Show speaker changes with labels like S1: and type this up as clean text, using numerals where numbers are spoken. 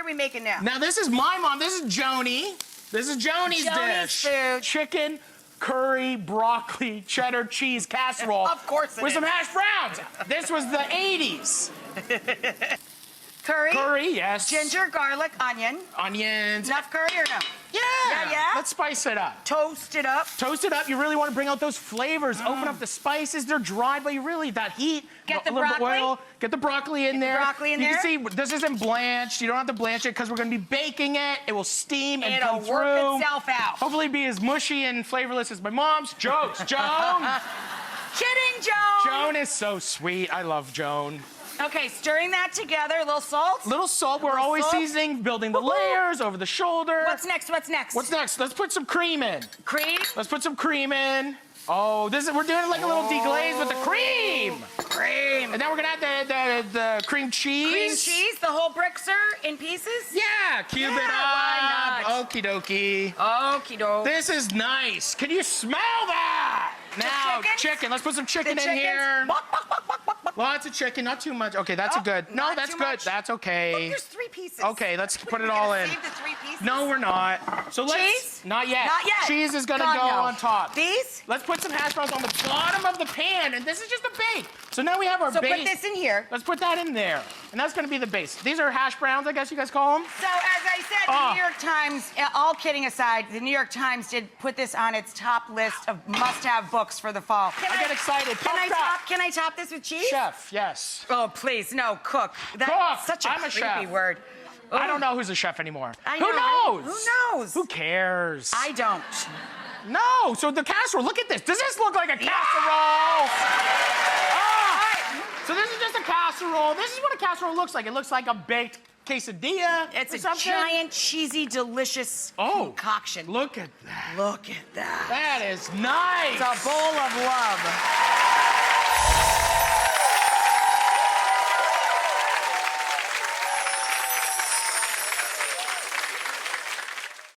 S1: we making now?
S2: Now, this is my mom. This is Joni. This is Joni's dish.
S1: Food.
S2: Chicken, curry, broccoli, cheddar cheese casserole.
S1: Of course it
S2: with
S1: is.
S2: some hash browns. This was the 80s.
S1: Curry.
S2: Curry, yes.
S1: Ginger, garlic, onion.
S2: Onions.
S1: Enough curry or no?
S2: Yeah.
S1: Yeah.
S2: Let's spice it up.
S1: Toast it up.
S2: Toast it up. You really want to bring out those flavors. Open up the spices. They're dry, but you really, that heat.
S1: Get the
S2: a little bit
S1: broccoli.
S2: oil. Get the broccoli in there.
S1: broccoli in
S2: you
S1: there.
S2: can see this isn't blanched. You don't have to blanch it because we're going to be baking it. It will steam and come
S1: It'll
S2: through.
S1: work itself out.
S2: Hopefully be as mushy and flavorless as my mom's. Jokes. Joan.
S1: Kidding, Joan.
S2: Joan is so sweet. I love Joan.
S1: Okay, stirring that together. A little salt.
S2: Little salt. We're always
S1: salt.
S2: seasoning, building the layers over the shoulder.
S1: What's next? What's next?
S2: What's next? Let's put some cream in.
S1: Cream.
S2: Let's put some cream in. Oh, we're doing it like a little deglaze with the cream.
S1: Cream.
S2: And then we're gonna add the cream cheese.
S1: Cream cheese, the whole Brixer in pieces?
S2: Yeah, cube it
S1: why
S2: up.
S1: not?
S2: Okie dokie.
S1: Okie doke.
S2: This is nice. Can you smell that? Now,
S1: chickens?
S2: chicken. Let's put some chicken
S1: The
S2: in
S1: chickens?
S2: here.
S1: Bok, bok, bok, bok, bok, bok.
S2: Lots of chicken, not too much. Okay, that's a good. No,
S1: not
S2: that's
S1: too
S2: good.
S1: much?
S2: That's
S1: Look,
S2: okay.
S1: there's 3 pieces.
S2: Okay, let's put it
S1: We're
S2: all
S1: gonna
S2: in.
S1: Save the 3 pieces?
S2: No, we're not. So let's.
S1: Cheese?
S2: Not yet.
S1: Not yet.
S2: Cheese is gonna
S1: God,
S2: go
S1: no.
S2: on top.
S1: These?
S2: Let's put some hash browns on the bottom of the pan, and this is just a bake. So now we have our
S1: So
S2: base.
S1: put this in here.
S2: Let's put that in there, and that's gonna be the base. These are hash browns, I guess you guys call them.
S1: So as I said, the New York Times, all kidding aside, the New York Times did put this on its top list of must-have books for the fall.
S2: I get excited.
S1: Can I top this with cheese?
S2: Chef, yes.
S1: Oh, please, no, cook. That's
S2: Cook.
S1: such a
S2: I'm a
S1: creepy
S2: chef.
S1: word.
S2: I don't know who's a chef anymore.
S1: I
S2: Who
S1: know.
S2: knows?
S1: Who knows?
S2: Who cares?
S1: I don't.
S2: No. So the casserole. Look at this. Does this look like a casserole? Ah. So this is just a casserole. This is what a casserole looks like. It looks like a baked quesadilla.
S1: It's
S2: or
S1: a
S2: something.
S1: giant, cheesy, delicious concoction.
S2: Look at that.
S1: Look at that.
S2: That is nice.
S1: It's a bowl of love.